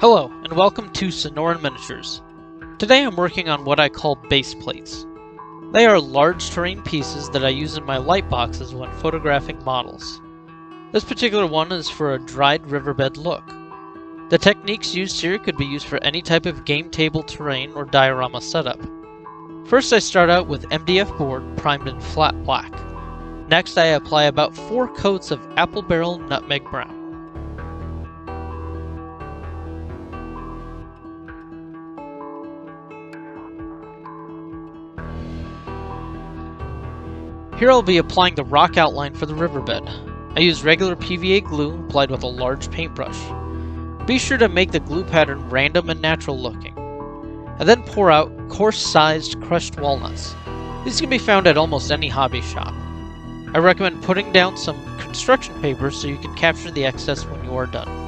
Hello, and welcome to Sonoran Miniatures. Today I'm working on what I call base plates. They are large terrain pieces that I use in my light boxes when photographing models. This particular one is for a dried riverbed look. The techniques used here could be used for any type of game table terrain or diorama setup. First I start out with MDF board primed in flat black. Next I apply about 4 coats of apple barrel nutmeg brown. Here I'll be applying the rock outline for the riverbed. I use regular PVA glue applied with a large paintbrush. Be sure to make the glue pattern random and natural looking. I then pour out coarse sized crushed walnuts. These can be found at almost any hobby shop. I recommend putting down some construction paper so you can capture the excess when you are done.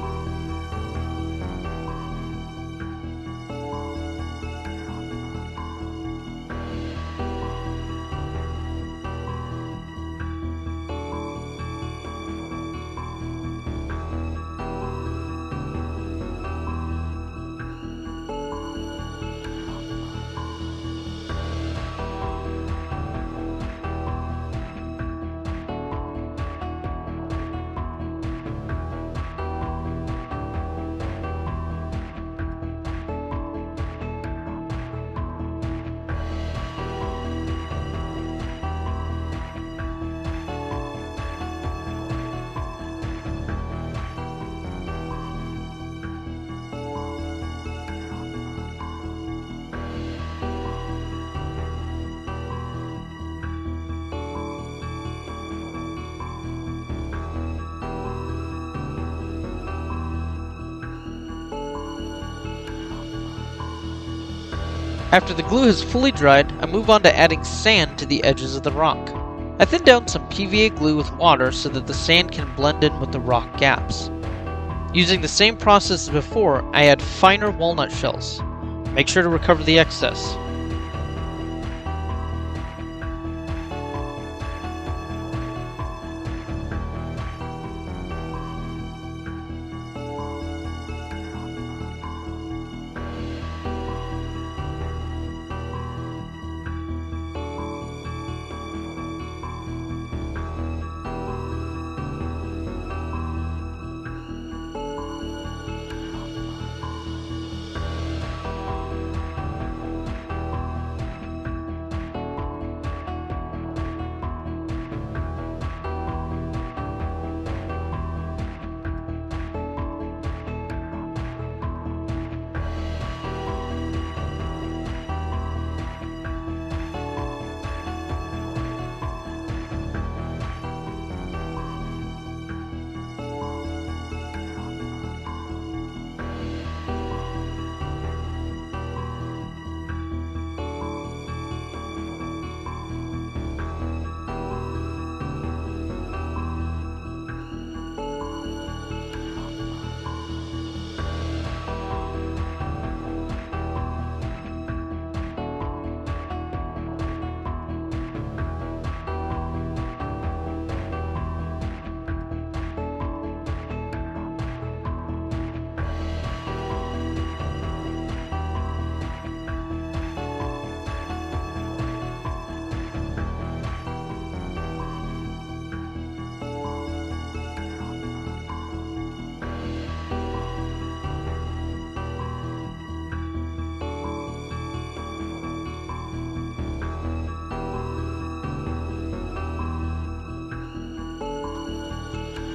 After the glue has fully dried, I move on to adding sand to the edges of the rock. I thin down some PVA glue with water so that the sand can blend in with the rock gaps. Using the same process as before, I add finer walnut shells. Make sure to recover the excess.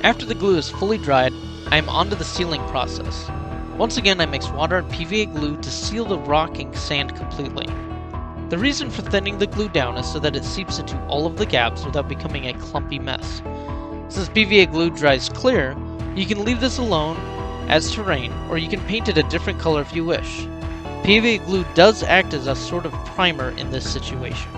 After the glue is fully dried, I am on to the sealing process. Once again, I mix water and PVA glue to seal the rocking sand completely. The reason for thinning the glue down is so that it seeps into all of the gaps without becoming a clumpy mess. Since PVA glue dries clear, you can leave this alone as terrain, or you can paint it a different color if you wish. PVA glue does act as a sort of primer in this situation.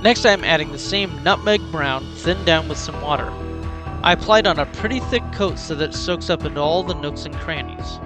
Next I am adding the same nutmeg brown thinned down with some water. I applied on a pretty thick coat so that it soaks up into all the nooks and crannies.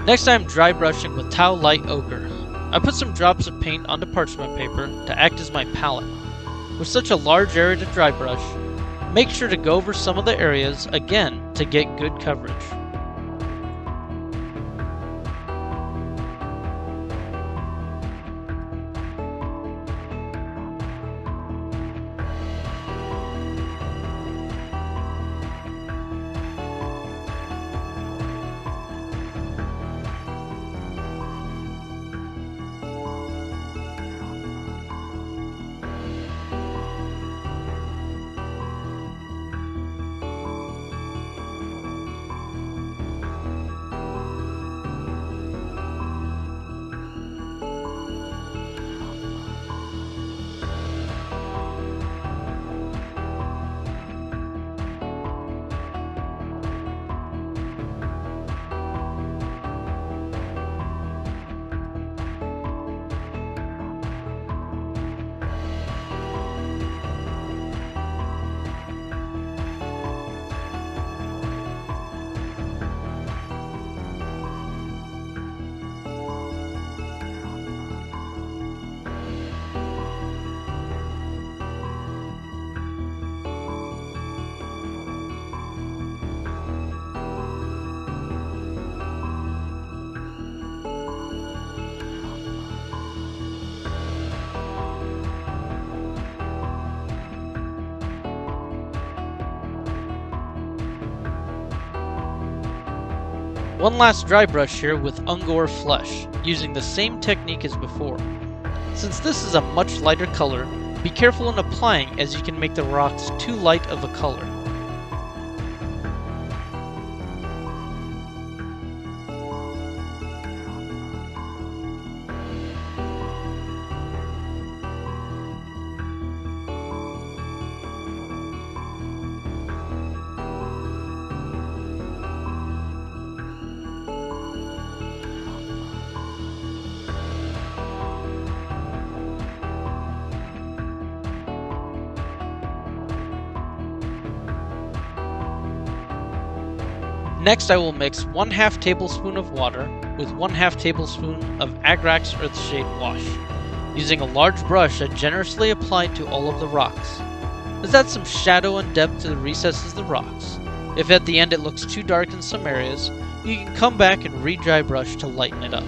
Next I am dry brushing with tau Light Ochre. I put some drops of paint onto parchment paper to act as my palette. With such a large area to dry brush, make sure to go over some of the areas again to get good coverage. One last dry brush here with Ungor Flesh, using the same technique as before. Since this is a much lighter color, be careful in applying as you can make the rocks too light of a color. Next I will mix 1/2 tablespoon of water with 1/2 tablespoon of Agrax Earthshade wash, using a large brush I generously applied to all of the rocks. This adds some shadow and depth to the recesses of the rocks. If at the end it looks too dark in some areas, you can come back and re-dry brush to lighten it up.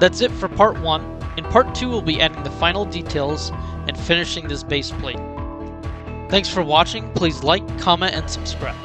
That's it for part 1. In part 2 we'll be adding the final details and finishing this base plate. Thanks for watching. Please like, comment, and subscribe.